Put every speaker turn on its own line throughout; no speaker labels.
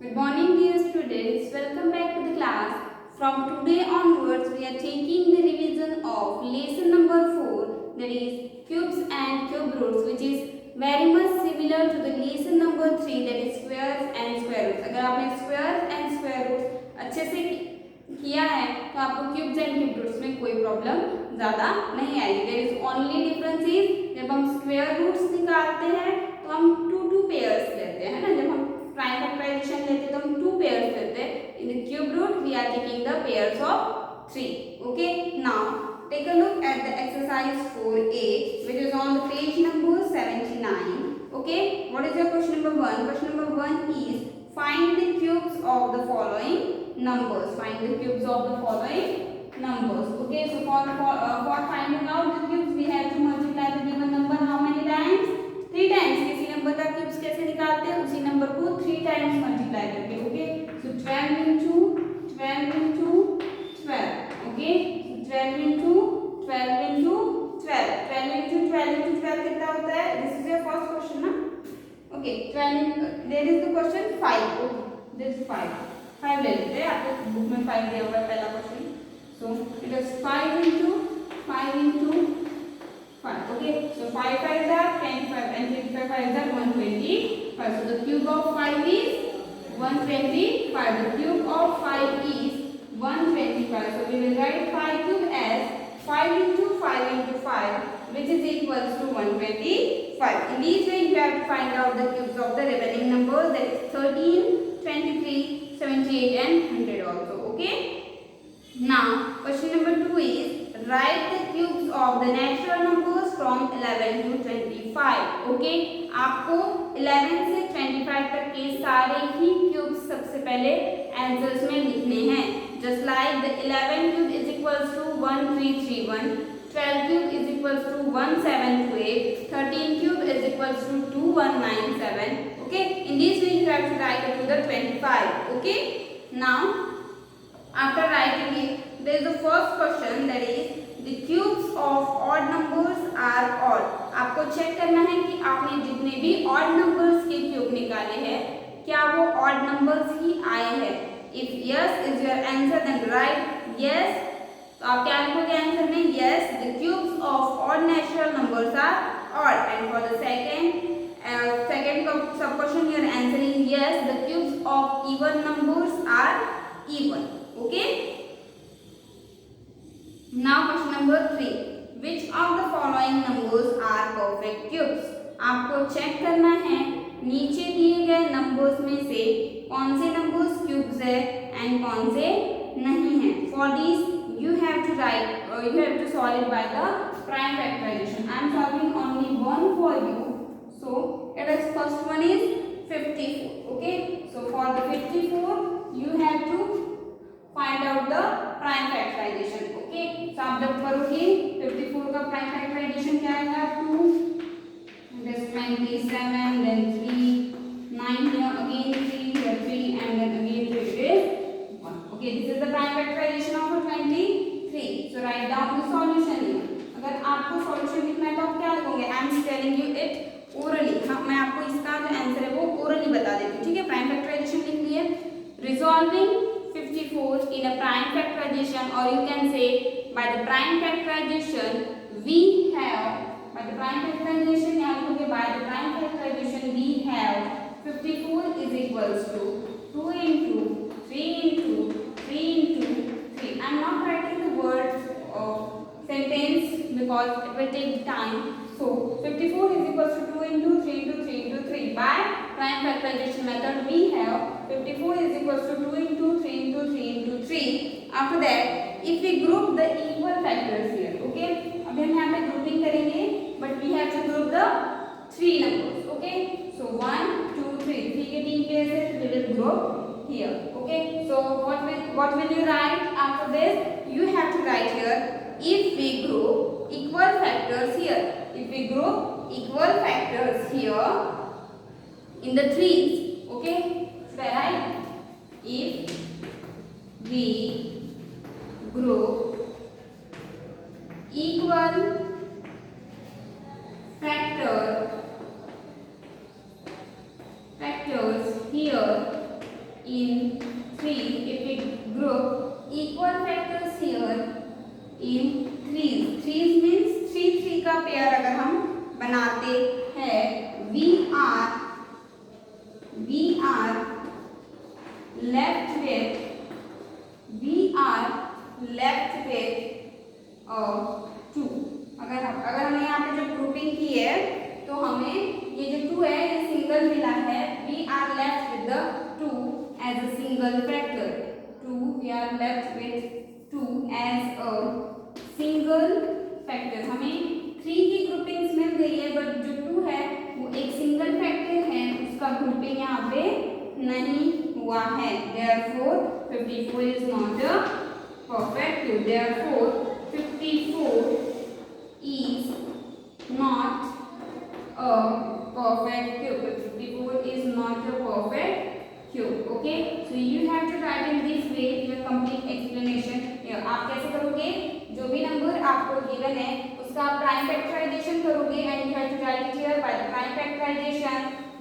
Good morning, dear students. Welcome back to the class. From today onwards, we are taking the revision of lesson number 4, that is cubes and cube roots, which is very much similar to the lesson number 3, that is squares and square roots. अगर आपने squares and square roots अच्छे से किया है तो आपको cubes and cube roots में कोई प्रॉब्लम ज़्यादा नहीं आएगी. There is only difference is जब हम स्क्वायर रूट्स निकालते हैं तो हम टू पेयर्स लेते हैं ना. जब हम प्राइम फैक्टराइजेशन लेते हैं तो हम टू पेयर्स लेते हैं. In the cube root we are taking the pairs of 3. Okay, now take a look at the exercise 4a which is on the page number 79. Okay, what is your question number 1? Question number 1 is find the cubes of the following numbers. Find the cubes of the following numbers. Okay, so for finding out the cubes we have to multiply the given number how many times? 3 times. किसी number का cubes कैसे निकालते हैं? उसी number को 3 times multiply करके. Okay, so 12 into 12 into 12. Okay, 12 into 12 into 12. 12 into 12 into 12 कितना होता है? This is your first question ना. Okay, 12 there is the question 5. Okay, this is 5. 5 ले लेते हैं. आपके बुक में 5 दिया हुआ है पहला question. So it is 5 into 5 into 5. Okay, so 5 5s are 25 and 25 5s are 125. So the cube of 5 is 125. The cube of 5 is 125. So we will write 5 cube as 5 into 5 into 5, which is equals to 125. In this way you have to find out the cubes of the remaining numbers, that is 13, 23, 78 and 100 also. Okay, now question number 2 is write the cubes of the natural numbers from 11 to 25. Okay, आपको 11 से 25 तक के सारे ही cubes सबसे पहले answers में लिखने हैं. Just like the 11 cube is equals to 1331, 12 cube is equals to 1728, 13 cube is equals to 2197. Okay, in this way you have to write it to the 25. Okay, now after writing it, there is the first question, that is the cubes of odd numbers are odd. आपको check करना है कि आपने जितने भी odd numbers के cube निकाले हैं क्या वो odd numbers ही आए हैं. If yes is your answer, then write yes. तो आप क्या लिखोगे आंसर में? Yes, the cubes of odd natural numbers are odd. And for the second sub question, your answer is yes, the cubes of even numbers are even. Okay. Now question number 3. Which of the following numbers are perfect cubes? आपको check करना है नीचे दिए गए numbers में से कौन से नंबर्स क्यूब्स है एंड कौन से नहीं है. For this you have to solve it by the prime factorization. I am solving only one for you. So it is first one is 54. Okay, so for the 54 you have to find out the prime factorization. Okay, so आप जब करोगे 54 का prime factorization क्या आएगा? 2, this 27, then 3, 9 here, again 3, here 3, and then again 3 is 1. Okay, this is the prime factorization of 23. So write down the solution here. अगर आपको solution लिखना है तो आप क्या लिखोगे? I am telling you it orally. हाँ, मैं आपको इसका जो आंसर है वो orally बता देती हूँ. ठीक है, prime factorization लिख लिए. Resolving 54 in a prime factorization, or you can say by the prime factorization we have. By the prime factorization यहाँ लिखोगे by the prime factorization we have 54 is equals to 2 into 3 into 3 into 3. I am not writing the words of sentence because it will take time. So 54 is equals to 2 into 3 into 3 into 3. By prime factorization method we have 54 is equals to 2 into 3 into 3 into 3. After that if we group the equal factors here. Okay, अभी हम यहाँ पे grouping करेंगे, but we have to group the 3 numbers. Okay, so 1 2 3 3 के 3 places we will group here. Okay, so what will you write after this? You have to write here if we group equal factors here. If we group equal factors here in the 3's. Okay, so I write if we group equal factors here in 3, if we group equal factors here in 3 means 3 का pair अगर हम बनाते हैं, we are left with 2. अगर हमने यहाँ पे जो ग्रुपिंग की है तो हमें ये जो 2 है ये सिंगल मिला है, we are left with the 2 as a single factor. We are left with 2 as a single factor. हमें 3 की ग्रुपिंग्स मिल गई है, बट जो 2 है वो एक सिंगल फैक्टर है, उसका ग्रुपिंग यहाँ पे नहीं हुआ है. Therefore 54 is not a perfect cube. Therefore 54 is not a perfect cube. 54 is not a perfect cube. Okay, so you have to write in this way your complete explanation. आप कैसे करोगे, जो भी नंबर आपको गिवन है उसका आप prime factorization करोगे and you have to write it here by the prime factorization.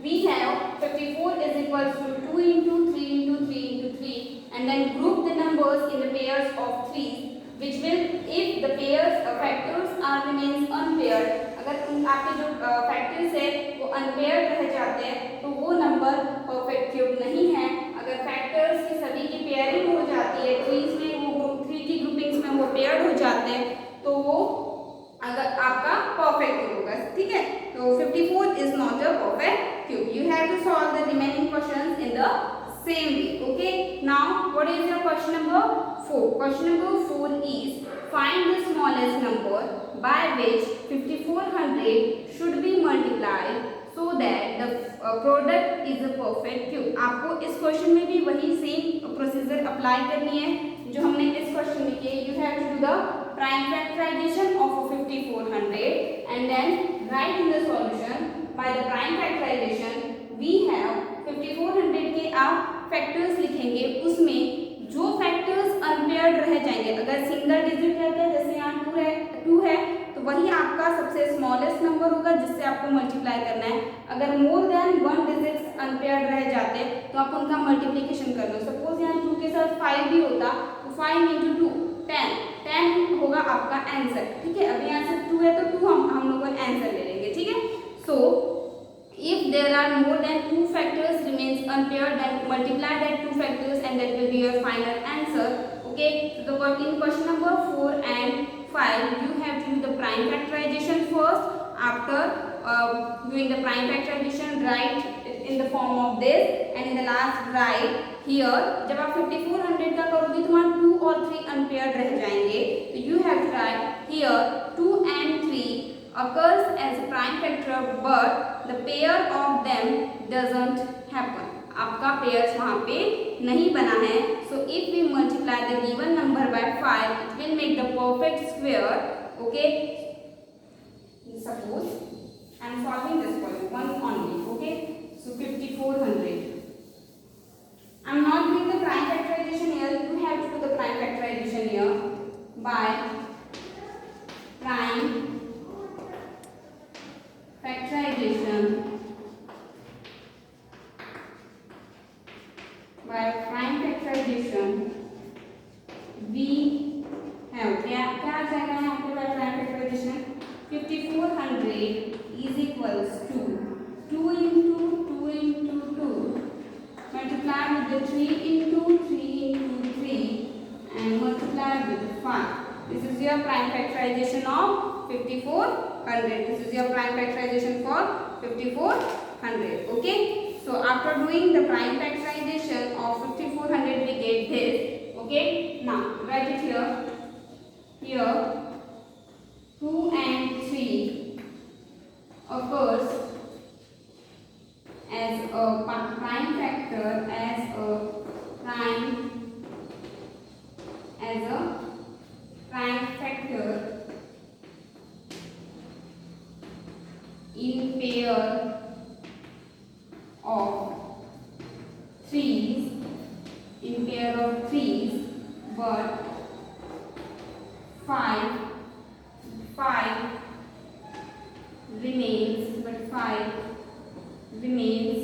We have 54 is equals to 2 into 3 into 3 into 3 and then group the numbers in the pairs of 3, which will, if the pairs factors are remains unpaired, अगर आपके जो factors है वो unpaired रह जाते हैं तो वो नंबर परफेक्ट क्यूब नहीं है. अगर फैक्टर्स की सभी की पेयरिंग हो जाती है, 3 में वो 3 की ग्रुपिंग्स में वो पेयर्ड हो जाते हैं तो वो अगर आपका परफेक्ट क्यूब होगा. ठीक है, तो 54 is not a perfect cube. You have to solve the remaining questions in the same way. Okay, now what is your question number 4? Question number 4 is find the smallest number by which 5400 should be multiplied so that the product is a perfect cube. आपको इस question में भी वही same procedure apply करनी है जो हमने इस क्वेश्चन में किया. You have to do the prime factorization of 5400 and then write in the solution. By the prime factorization we have 5400 के आप फैक्टर्स लिखेंगे, उसमें जो फैक्टर्स अनपेयर्ड रह जाएंगे, अगर सिंगल डिजिट रहते हैं जैसे यहाँ 2 है तो वही आपका सबसे स्मॉलेस्ट नंबर होगा जिससे आपको मल्टीप्लाई करना है. अगर मोर देन 1 डिजिट अनपेयर्ड रह जाते हैं तो आप उनका मल्टीप्लिकेशन कर लो. सपोज यहाँ 2 के साथ 5 भी होता तो 5 into 2 10 होगा आपका आंसर. ठीक है, अभी यहाँ से 2 है तो 2 हम लोग आंसर ले लेंगे. ठीक है, so if there are more than 2 factors remains unpaired, then multiply that 2 factors and that will be your final answer. Okay, so in question number 4 and 5 you have to do the prime factorization first. After doing the prime factorization, write it in the form of this and in the last write here. जब आप 5400 का करोगे तो वहाँ 2 और 3 unpaired रह जाएंगे, तो you have to write here 2 and 3 occurs as a prime factor but the pair of them doesn't happen. आपका पेयर्स वहाँ पे नहीं बना है. So if we multiply the given number by 5 it will make the perfect square. Okay, suppose I am solving this for you one only. Okay, so 5400. I am not doing the prime factorization here. You have to do the prime factorization here by prime factorization. By prime factorization we have क्या आ जाएगा यहाँ पे by prime factorization 5400 is equals to 2 into 2 into 2 multiplied with the 3 into 3 into 3 and multiplied with 5. This is your prime factorization of 5400. This is your prime factorization for 5400. Okay, so after doing the prime factorization of 5400 we get this. Okay, now write it here. 2 and 3 occurs as a prime factor in pair of threes, but 5 remains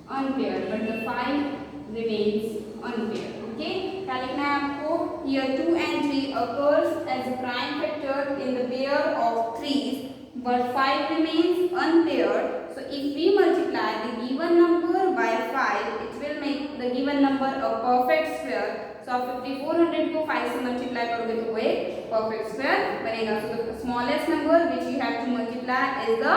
unpaired, but the 5 remains unpaired. Okay, क्या लिखना है आपको? Here 2 and 3 occurs as a prime factor in the pair of 3's, but 5 remains unpaired. So if we multiply the given number by 5, it will make the given number a perfect square. So आप 5400 को 5 से multiply करोगे तो वो एक perfect square बनेगा. So the smallest number which you have to multiply is the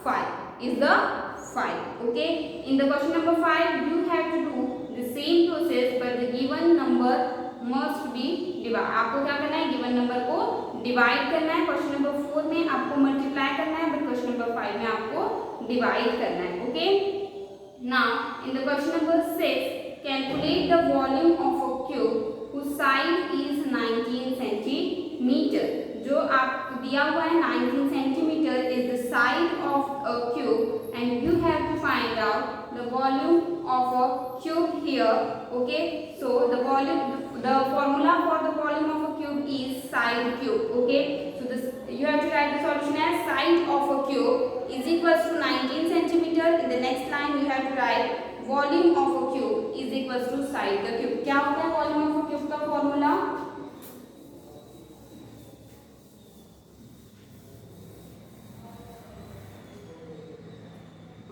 5. Okay, in the question number 5 you have to do the same process, but the given number must be divided. आपको क्या करना है? Given number को divide करना है. Question number 4 में आपको multiply करना है, बट क्वेश्चन नंबर 5 में आपको डिवाइड करना है. Okay, now in the question number 6 calculate the volume of a cube whose side is 19 centimetre. जो आपको दिया हुआ है 19 centimetre is the side of a cube and you have to find out the volume of a cube here. Okay, so the formula for the volume of a cube is side cube. Okay, so this you have to write the solution as side of a cube is equals to 19 centimeter. In the next line you have to write volume of a cube is equals to side the cube. क्या होता है volume of a cube का formula?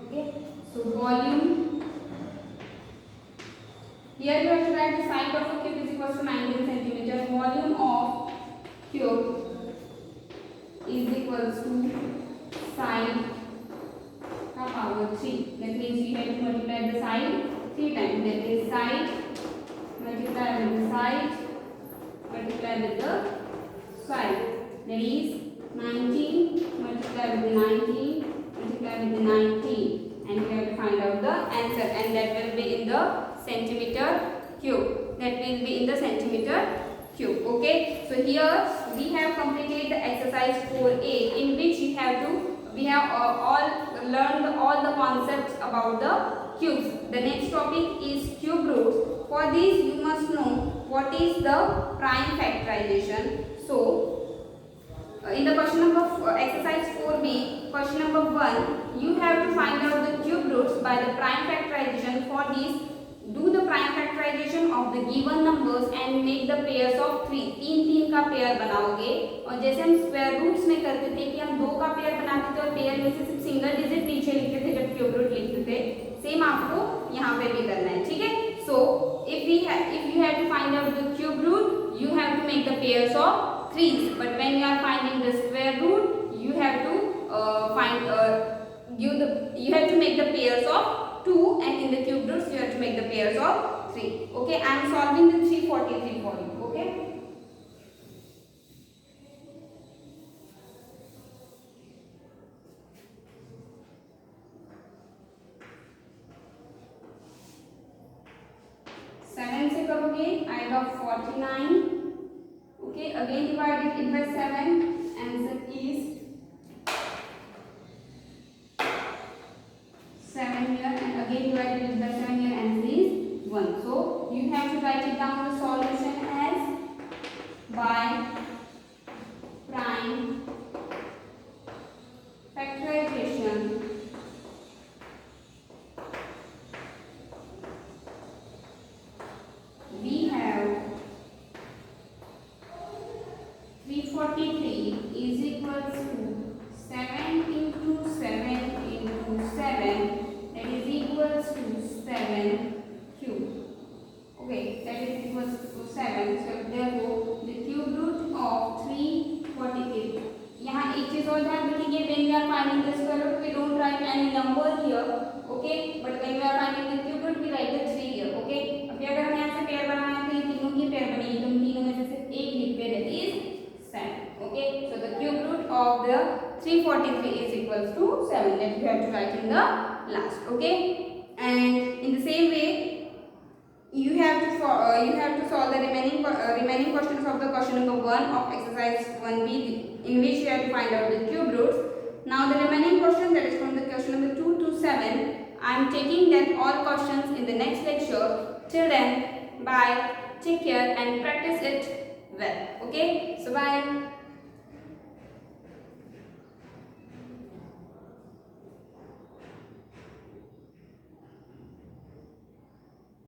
Okay, so volume, here you have to write the side of a cube is equals to 19 centimeter. Volume of cube is equals to side का power 3. That means you have to multiply the side 3 times. That is side multiply with the side multiply with the side. That is 19 multiply with the 19 multiply with the 19, and we have to find out the answer, and that will be in the centimeter cube. That will be in the centimeter cube. Okay, so here we have completed the exercise 4a, in which we have all learned all the concepts about the cubes. The next topic is cube roots. For this you must know what is the prime factorization. So in the question number exercise 4b, question number 1, you have to find out the cube roots by the prime factorization. For this, do the prime factorization of the given numbers and make the pairs of 3. 3 का pair बनाओगे, और जैसे हम square roots में करते थे कि हम 2 का पेयर बनाते थे और पेयर में से सिर्फ सिंगल डिजिट पीछे लिखते थे जब क्यूब रूट लिखते थे, सेम आपको यहाँ पे भी करना है. ठीक है, सो if you have to find out the cube root, you have to make the pairs of 3's, but when you are finding the square root, you have to you have to make the pairs of 2, and in the cube roots you have to make the pairs of 3. Okay, I am solving the 343 for you. Okay, से करोगे आएगा 49. Okay, again divided it by 7. Answer is 7 here, and again divided it by 7 here. Answer is 1. So you have to write it down the solution as by prime factorization. We have 343 is equals to 7 into 7 into 7, that is equals to 7 cube. Okay, that is equals to 7. So therefore the cube root of 343. यहाँ एक चीज और ध्यान रखिए, when we are finding the square root we don't write any number here. Okay, but when we are finding the cube root we write the 3 here. Okay, अभी अगर हमें यहाँ से पेयर बनाना है तो ये तीनों की पेयर बनेगी, तो हम तीनों में से सिर्फ एक लिखते हैं, that is 7. Okay, so the cube root of the 343 is equals to 7. That you have to write in the last. Okay, and in the same way you have to solve the remaining questions of the question number 1 of exercise 1b, in which you have to find out the cube roots. Now the remaining questions, that is from the question number 2 to 7, I am taking that all questions in the next lecture. Till then, bye, take care and practice it well. Okay, so bye.